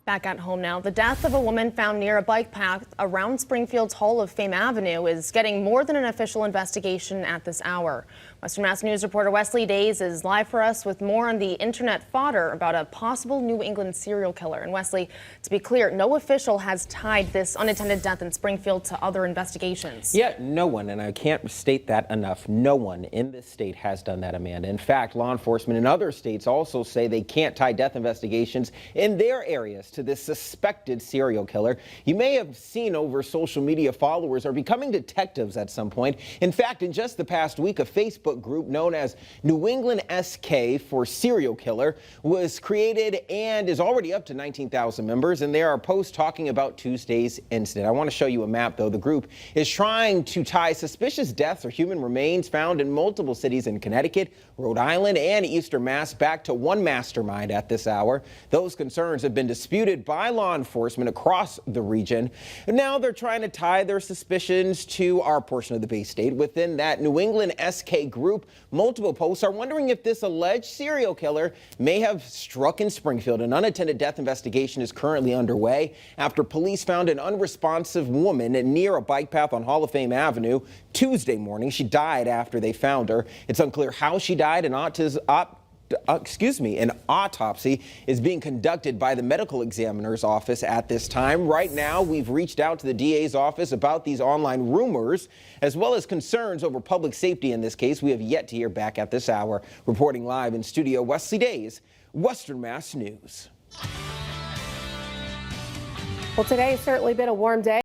Back at home now, the death of a woman found near a bike path around Springfield's Hall of Fame Avenue is getting more than an official investigation at this hour. Western Mass News reporter Wesley Days is live for us with more on the internet fodder about a possible New England serial killer. And Wesley, to be clear, no official has tied this unattended death in Springfield to other investigations. Yeah, no one, and I can't state that enough. No one in this state has done that, Amanda. In fact, law enforcement in other states also say they can't tie death investigations in their areas to this suspected serial killer. You may have seen over social media followers are becoming detectives at some point. In fact, in just the past week, a Facebook group known as New England SK for Serial Killer was created and is already up to 19,000 members, and there are posts talking about Tuesday's incident. I want to show you a map, though. The group is trying to tie suspicious deaths or human remains found in multiple cities in Connecticut, Rhode Island, and Eastern Mass back to one mastermind at this hour. Those concerns have been disputed by law enforcement across the region. And now they're trying to tie their suspicions to our portion of the Bay State. Within that New England SK group, multiple posts are wondering if this alleged serial killer may have struck in Springfield. An unattended death investigation is currently underway after police found an unresponsive woman near a bike path on Hall of Fame Avenue Tuesday morning. She died after they found her. It's unclear how she died. An autopsy is being conducted by the medical examiner's office at this time. Right now, we've reached out to the DA's office about these online rumors, as well as concerns over public safety in this case. We have yet to hear back at this hour. Reporting live in studio, Wesley Days, Western Mass News. Well, today has certainly been a warm day.